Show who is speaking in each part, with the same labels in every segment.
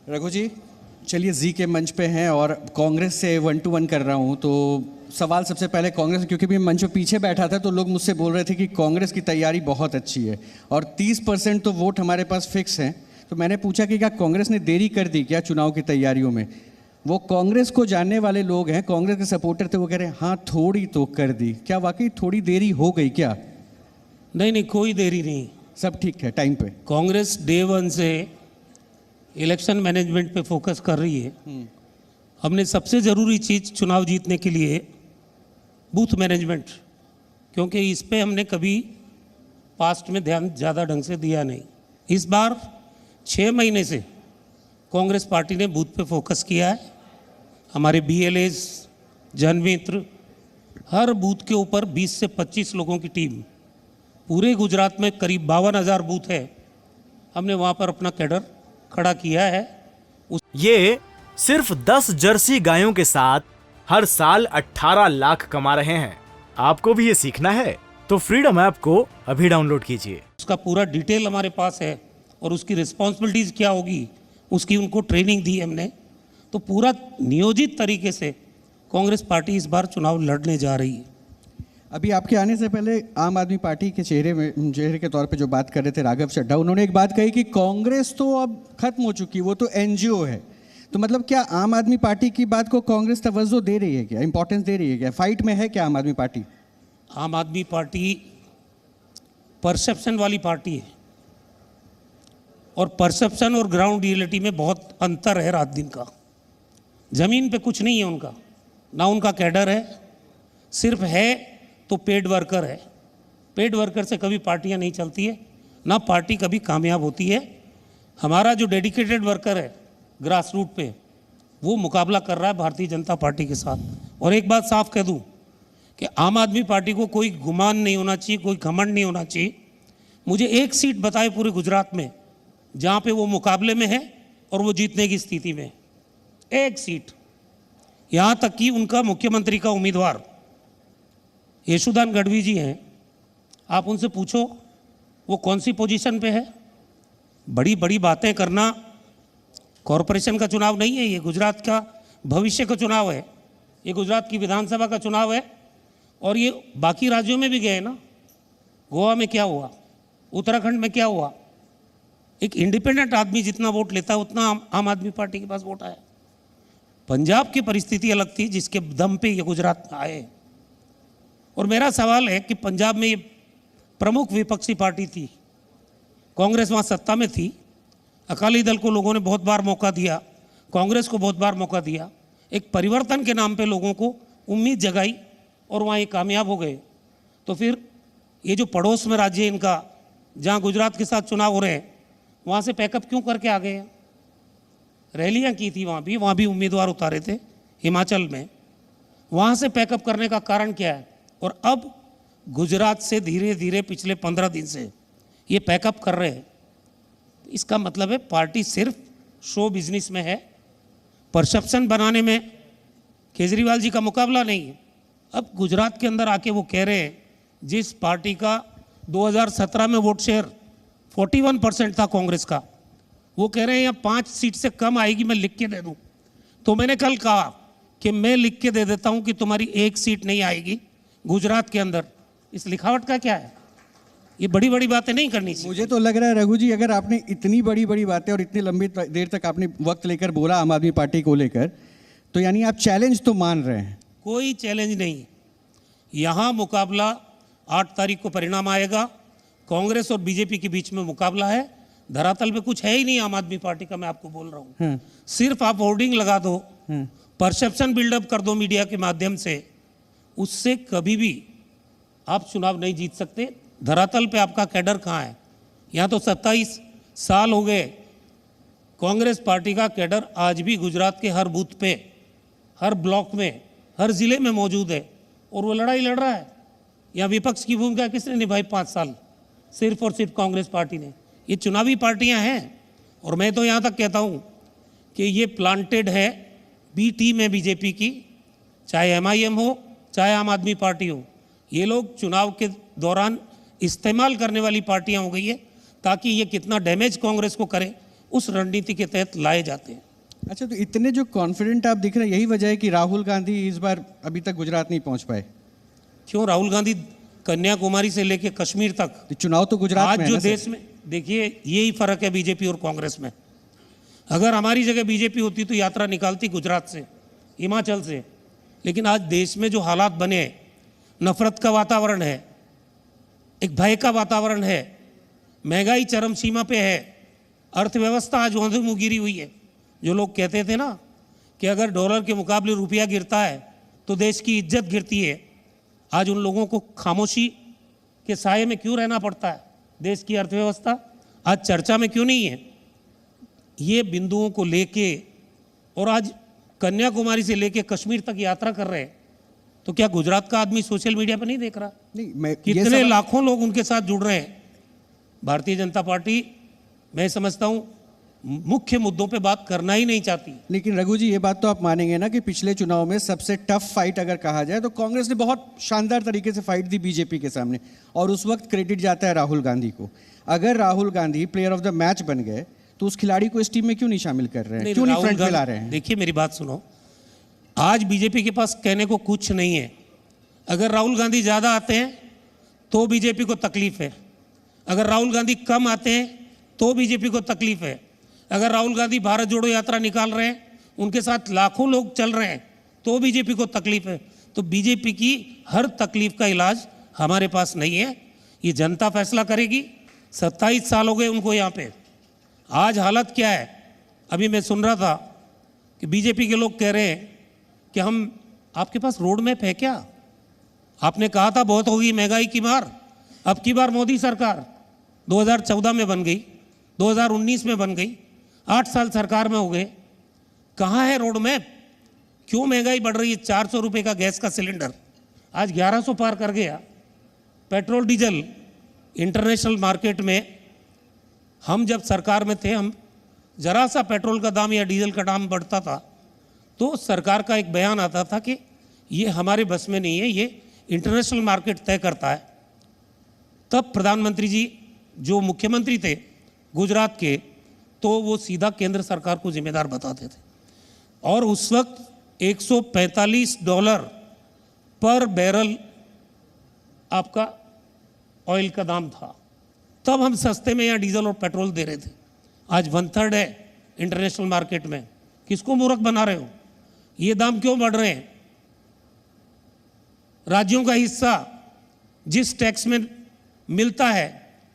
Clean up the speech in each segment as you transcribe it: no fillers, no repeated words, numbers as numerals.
Speaker 1: रघु जी, चलिए जी के मंच पे हैं और कांग्रेस से 1 to 1 कर रहा हूं, तो सवाल सबसे पहले कांग्रेस, क्योंकि मैं मंच पे पीछे बैठा था तो लोग मुझसे बोल रहे थे कि कांग्रेस की तैयारी बहुत अच्छी है और 30% तो वोट हमारे पास फिक्स हैं। तो मैंने पूछा कि क्या कांग्रेस ने देरी कर दी क्या चुनाव की तैयारियों में। वो कांग्रेस को जानने वाले लोग हैं, कांग्रेस के सपोर्टर थे, वो कह रहे हैं हाँ थोड़ी तो कर दी। क्या वाकई थोड़ी देरी हो गई क्या?
Speaker 2: नहीं, कोई देरी नहीं।
Speaker 1: सब ठीक है टाइम पे?
Speaker 2: कांग्रेस डे 1 से इलेक्शन मैनेजमेंट पे फोकस कर रही है। हमने सबसे ज़रूरी चीज़ चुनाव जीतने के लिए बूथ मैनेजमेंट, क्योंकि इस पे हमने कभी पास्ट में ध्यान ज़्यादा ढंग से दिया नहीं। इस बार 6 महीने से कांग्रेस पार्टी ने बूथ पे फोकस किया है। हमारे BLAs, जनमित्र, हर बूथ के ऊपर 20 से 25 लोगों की टीम, पूरे गुजरात में करीब 52,000 बूथ है, हमने वहाँ पर अपना कैडर खड़ा किया है।
Speaker 3: ये सिर्फ 10 जर्सी गायों के साथ हर साल 18 लाख कमा रहे हैं। आपको भी ये सीखना है तो फ्रीडम ऐप को अभी डाउनलोड कीजिए।
Speaker 2: उसका पूरा डिटेल हमारे पास है और उसकी रिस्पॉन्सिबिलिटीज़ क्या होगी उसकी उनको ट्रेनिंग दी हमने। तो पूरा नियोजित तरीके से कांग्रेस पार्टी इस बार चुनाव लड़ने जा रही है।
Speaker 1: अभी आपके आने से पहले आम आदमी पार्टी के चेहरे के तौर पे जो बात कर रहे थे राघव चड्ढा, उन्होंने एक बात कही कि कांग्रेस तो अब खत्म हो चुकी, वो तो NGO है। तो मतलब क्या आम आदमी पार्टी की बात को कांग्रेस तवज्जो दे रही है क्या, इंपॉर्टेंस दे रही है क्या, फाइट में है क्या आम आदमी पार्टी?
Speaker 2: आम आदमी पार्टी परसेप्शन वाली पार्टी है और परसेप्शन और ग्राउंड रियलिटी में बहुत अंतर है, रात दिन का। ज़मीन पे कुछ नहीं है उनका, ना उनका कैडर है, सिर्फ है तो पेड वर्कर है। पेड वर्कर से कभी पार्टियां नहीं चलती है, ना पार्टी कभी कामयाब होती है। हमारा जो डेडिकेटेड वर्कर है ग्रास रूट पे, वो मुकाबला कर रहा है भारतीय जनता पार्टी के साथ। और एक बात साफ कह दूं कि आम आदमी पार्टी को कोई गुमान नहीं होना चाहिए, कोई घमंड नहीं होना चाहिए। मुझे एक सीट बताए पूरे गुजरात में जहाँ पे वो मुकाबले में है और वो जीतने की स्थिति में, एक सीट। यहाँ तक कि उनका मुख्यमंत्री का उम्मीदवार यशोदान गढ़वी जी हैं, आप उनसे पूछो वो कौन सी पोजीशन पे है। बड़ी बड़ी बातें करना, कॉरपोरेशन का चुनाव नहीं है ये, गुजरात का भविष्य का चुनाव है, ये गुजरात की विधानसभा का चुनाव है। और ये बाकी राज्यों में भी गए ना, गोवा में क्या हुआ, उत्तराखंड में क्या हुआ। एक इंडिपेंडेंट आदमी जितना वोट लेता है उतना आम आदमी पार्टी के पास वोट आया। पंजाब की परिस्थिति अलग थी जिसके दम पे ये गुजरात में आए। और मेरा सवाल है कि पंजाब में ये प्रमुख विपक्षी पार्टी थी, कांग्रेस वहाँ सत्ता में थी, अकाली दल को लोगों ने बहुत बार मौका दिया, कांग्रेस को बहुत बार मौका दिया, एक परिवर्तन के नाम पे लोगों को उम्मीद जगाई और वहाँ ये कामयाब हो गए। तो फिर ये जो पड़ोस में राज्य इनका, जहाँ गुजरात के साथ चुनाव हो रहे हैं, वहाँ से पैकअप क्यों करके आ गए हैं? रैलियाँ की थी वहाँ भी उम्मीदवार उतारे थे हिमाचल में, वहाँ से पैकअप करने का कारण क्या है? और अब गुजरात से धीरे धीरे पिछले 15 दिन से ये पैकअप कर रहे हैं। इसका मतलब है पार्टी सिर्फ शो बिजनेस में है, परसेप्शन बनाने में केजरीवाल जी का मुकाबला नहीं है। अब गुजरात के अंदर आके वो कह रहे हैं, जिस पार्टी का 2017 में वोट शेयर 41% था कांग्रेस का, वो कह रहे हैं यहाँ 5 सीट से कम आएगी, मैं लिख के दे दूँ। तो मैंने कल कहा कि मैं लिख के दे देता हूँ कि तुम्हारी 1 सीट नहीं आएगी गुजरात के अंदर। इस लिखावट का क्या है? ये बड़ी बड़ी बातें नहीं करनी चाहिए।
Speaker 1: मुझे तो लग रहा है रघु जी, अगर आपने इतनी बड़ी बड़ी बातें और इतनी लंबी देर तक आपने वक्त लेकर बोला आम आदमी पार्टी को लेकर, तो यानी आप चैलेंज तो मान रहे हैं?
Speaker 2: कोई चैलेंज नहीं। यहाँ मुकाबला 8 तारीख को परिणाम आएगा, कांग्रेस और बीजेपी के बीच में मुकाबला है। धरातल पे कुछ है ही नहीं आम आदमी पार्टी का, मैं आपको बोल रहा हूँ। सिर्फ आप होर्डिंग लगा दो, परसेप्शन बिल्डअप कर दो मीडिया के माध्यम से, उससे कभी भी आप चुनाव नहीं जीत सकते। धरातल पे आपका कैडर कहाँ है? यहाँ तो 27 साल हो गए, कांग्रेस पार्टी का कैडर आज भी गुजरात के हर बूथ पे, हर ब्लॉक में, हर जिले में मौजूद है और वो लड़ाई लड़ रहा है। यहाँ विपक्ष की भूमिका किसने निभाई 5 साल? सिर्फ और सिर्फ कांग्रेस पार्टी ने। ये चुनावी पार्टियां हैं और मैं तो यहाँ तक कहता हूँ कि ये प्लांटेड है बी टीम है बीजेपी की, चाहे MIM हो चाहे आम आदमी पार्टी हो। ये लोग चुनाव के दौरान इस्तेमाल करने वाली पार्टियां हो गई है ताकि ये कितना डैमेज कांग्रेस को करे उस रणनीति के तहत लाए जाते हैं।
Speaker 1: अच्छा, तो इतने जो कॉन्फिडेंट आप दिख रहे हैं, यही वजह है कि राहुल गांधी इस बार अभी तक गुजरात नहीं पहुंच पाए?
Speaker 2: क्यों? राहुल गांधी कन्याकुमारी से लेकर कश्मीर तक,
Speaker 1: तो चुनाव तो गुजरात
Speaker 2: आज
Speaker 1: में है
Speaker 2: जो
Speaker 1: ना सर?
Speaker 2: देश में, देखिए यही फर्क है बीजेपी और कांग्रेस में। अगर हमारी जगह बीजेपी होती तो यात्रा निकालती गुजरात से, हिमाचल से, लेकिन आज देश में जो हालात बने हैं, नफरत का वातावरण है, एक भय का वातावरण है, महंगाई चरम सीमा पे है, अर्थव्यवस्था आज वहाँ मुँह गिरी हुई है। जो लोग कहते थे ना कि अगर डॉलर के मुकाबले रुपया गिरता है तो देश की इज्जत गिरती है, आज उन लोगों को खामोशी के साये में क्यों रहना पड़ता है? देश की अर्थव्यवस्था आज चर्चा में क्यों नहीं है? ये बिंदुओं को लेके, और आज कन्याकुमारी से लेके कश्मीर तक यात्रा कर रहे हैं, तो क्या गुजरात का आदमी सोशल मीडिया पर नहीं देख रहा?
Speaker 1: नहीं, मैं
Speaker 2: कितने लाखों लोग उनके साथ जुड़ रहे हैं। भारतीय जनता पार्टी, मैं समझता हूं, मुख्य मुद्दों पे बात करना ही नहीं चाहती।
Speaker 1: लेकिन रघु जी, ये बात तो आप मानेंगे ना कि पिछले चुनाव में सबसे टफ फाइट अगर कहा जाए तो कांग्रेस ने बहुत शानदार तरीके से फाइट दी बीजेपी के सामने, और उस वक्त क्रेडिट जाता है राहुल गांधी को। अगर Rahul Gandhi player of the match बन गए तो उस खिलाड़ी को इस टीम में क्यों नहीं शामिल कर रहे हैं, क्यों नहीं फ्रंट पे ला रहे हैं?
Speaker 2: देखिए मेरी बात सुनो, आज बीजेपी के पास कहने को कुछ नहीं है। अगर राहुल गांधी ज़्यादा आते हैं तो बीजेपी को तकलीफ है, अगर राहुल गांधी कम आते हैं तो बीजेपी को तकलीफ है, अगर राहुल गांधी भारत जोड़ो यात्रा निकाल रहे हैं, उनके साथ लाखों लोग चल रहे हैं, तो बीजेपी को तकलीफ है। तो बीजेपी की हर तकलीफ का इलाज हमारे पास नहीं है, ये जनता फैसला करेगी। 27 साल हो गए उनको यहाँ पे। आज हालत क्या है? अभी मैं सुन रहा था कि बीजेपी के लोग कह रहे हैं कि हम, आपके पास रोड मैप है क्या? आपने कहा था बहुत होगी महंगाई की मार, अब की बार मोदी सरकार 2014 में बन गई, 2019 में बन गई, 8 साल सरकार में हो गए, कहाँ है रोड मैप? क्यों महंगाई बढ़ रही है? 400 रुपये का गैस का सिलेंडर आज 1100 पार कर गया। पेट्रोल डीजल इंटरनेशनल मार्केट में, हम जब सरकार में थे, हम जरा सा पेट्रोल का दाम या डीजल का दाम बढ़ता था तो सरकार का एक बयान आता था कि ये हमारे बस में नहीं है, ये इंटरनेशनल मार्केट तय करता है। तब प्रधानमंत्री जी जो मुख्यमंत्री थे गुजरात के, तो वो सीधा केंद्र सरकार को जिम्मेदार बताते थे, और उस वक्त $145 पर बैरल आपका ऑयल का दाम था। तब हम सस्ते में यहाँ डीजल और पेट्रोल दे रहे थे, आज 1/3 है इंटरनेशनल मार्केट में। किसको मूर्ख बना रहे हो? ये दाम क्यों बढ़ रहे हैं? राज्यों का हिस्सा जिस टैक्स में मिलता है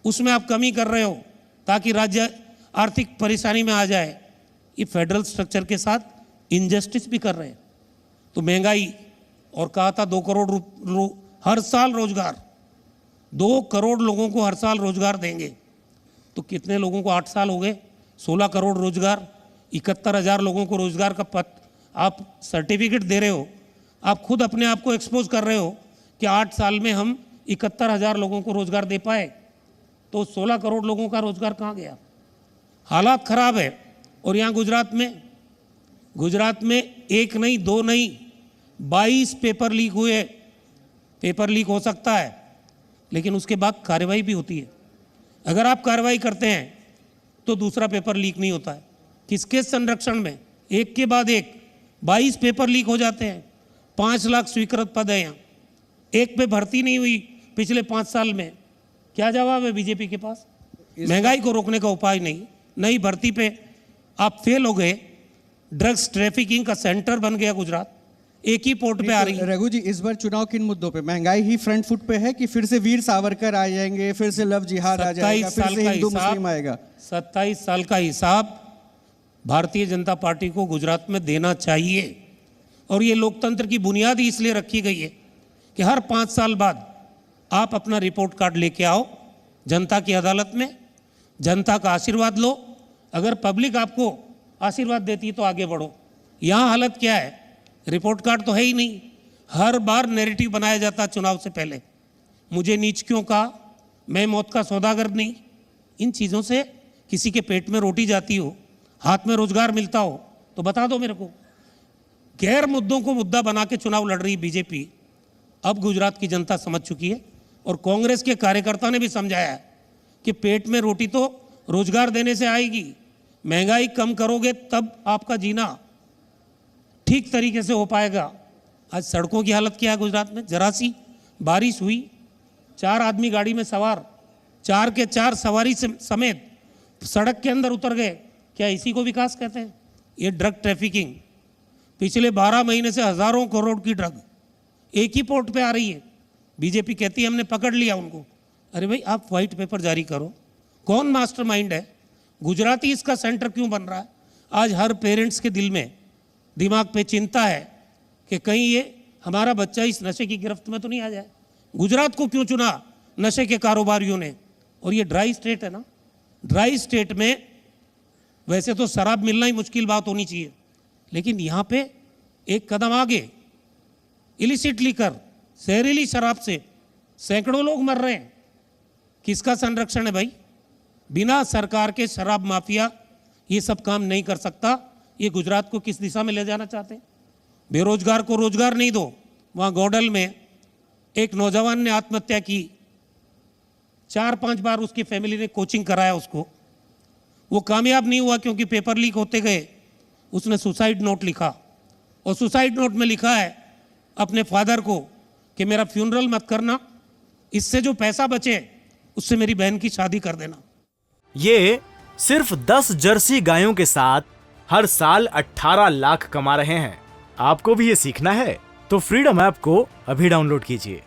Speaker 2: उसमें आप कमी कर रहे हो ताकि राज्य आर्थिक परेशानी में आ जाए। ये फेडरल स्ट्रक्चर के साथ इनजस्टिस भी कर रहे हैं। तो महंगाई, और कहा था 2 करोड़ हर साल रोजगार, 2 करोड़ लोगों को हर साल रोजगार देंगे। तो कितने लोगों को 8 साल हो गए? 16 करोड़ रोजगार, 71,000 लोगों को रोजगार का आप सर्टिफिकेट दे रहे हो। आप खुद अपने आप को एक्सपोज कर रहे हो कि 8 साल में हम 71,000 लोगों को रोजगार दे पाए, तो 16 करोड़ लोगों का रोजगार कहाँ गया? हालात खराब है। और यहाँ गुजरात में 1 नहीं 2 नहीं 22 पेपर लीक हुए। पेपर लीक हो सकता है, लेकिन उसके बाद कार्रवाई भी होती है। अगर आप कार्रवाई करते हैं तो दूसरा पेपर लीक नहीं होता है। किसके संरक्षण में? एक के बाद एक 22 पेपर लीक हो जाते हैं। 5 लाख स्वीकृत पद है यहाँ, एक पे भर्ती नहीं हुई पिछले 5 साल में। क्या जवाब है बीजेपी के पास? महंगाई को रोकने का उपाय नहीं, नई भर्ती पे आप फेल हो गए। ड्रग्स ट्रैफिकिंग का सेंटर बन गया गुजरात, एक ही पोर्ट पे आ रही है।
Speaker 1: रघु जी, इस बार चुनाव किन मुद्दों पे? महंगाई ही फ्रंट फुट पे है कि फिर से वीर सावरकर आ जाएंगे, फिर से लव जिहाद आ जाएगा, फिर से हिंदू मुस्लिम आएगा?
Speaker 2: 27 साल का हिसाब भारतीय जनता पार्टी को गुजरात में देना चाहिए। और ये लोकतंत्र की बुनियाद ही इसलिए रखी गई है कि हर 5 साल बाद आप अपना रिपोर्ट कार्ड लेके आओ जनता की अदालत में, जनता का आशीर्वाद लो। अगर पब्लिक आपको आशीर्वाद देती है तो आगे बढ़ो। यहाँ हालत क्या है? रिपोर्ट कार्ड तो है ही नहीं। हर बार नैरेटिव बनाया जाता चुनाव से पहले, मुझे नीच क्यों कहा, मैं मौत का सौदागर नहीं। इन चीज़ों से किसी के पेट में रोटी जाती हो, हाथ में रोजगार मिलता हो तो बता दो मेरे को। गैर मुद्दों को मुद्दा बना के चुनाव लड़ रही बीजेपी अब गुजरात की जनता समझ चुकी है, और कांग्रेस के कार्यकर्ता ने भी समझाया है कि पेट में रोटी तो रोजगार देने से आएगी, महंगाई कम करोगे तब आपका जीना ठीक तरीके से हो पाएगा। आज सड़कों की हालत क्या है गुजरात में? जरा सी बारिश हुई, 4 आदमी गाड़ी में सवार, 4 के 4 सवारी समेत सड़क के अंदर उतर गए। क्या इसी को विकास कहते हैं? ये ड्रग ट्रैफिकिंग, पिछले 12 महीने से हजारों करोड़ की ड्रग एक ही पोर्ट पे आ रही है। बीजेपी कहती है हमने पकड़ लिया उनको। अरे भाई, आप व्हाइट पेपर जारी करो, कौन मास्टरमाइंड है? गुजराती इसका सेंटर क्यों बन रहा है? आज हर पेरेंट्स के दिल में, दिमाग पे चिंता है कि कहीं ये हमारा बच्चा इस नशे की गिरफ्त में तो नहीं आ जाए। गुजरात को क्यों चुना नशे के कारोबारियों ने? और ये ड्राई स्टेट है ना, ड्राई स्टेट में वैसे तो शराब मिलना ही मुश्किल बात होनी चाहिए, लेकिन यहाँ पे एक कदम आगे, इलिसिट लिकर, जहरीली शराब से सैकड़ों लोग मर रहे हैं। किसका संरक्षण है भाई? बिना सरकार के शराब माफिया ये सब काम नहीं कर सकता। ये गुजरात को किस दिशा में ले जाना चाहते हैं? बेरोजगार को रोजगार नहीं दो। वहाँ गोडल में एक नौजवान ने आत्महत्या की, 4-5 बार उसकी फैमिली ने कोचिंग कराया उसको, वो कामयाब नहीं हुआ क्योंकि पेपर लीक होते गए। उसने सुसाइड नोट लिखा और सुसाइड नोट में लिखा है अपने फादर को कि मेरा फ्यूनरल मत करना, इससे जो पैसा बचे उससे मेरी बहन की शादी कर देना।
Speaker 3: ये सिर्फ 10 जर्सी गायों के साथ हर साल 18 लाख कमा रहे हैं। आपको भी ये सीखना है तो फ्रीडम ऐप को अभी डाउनलोड कीजिए।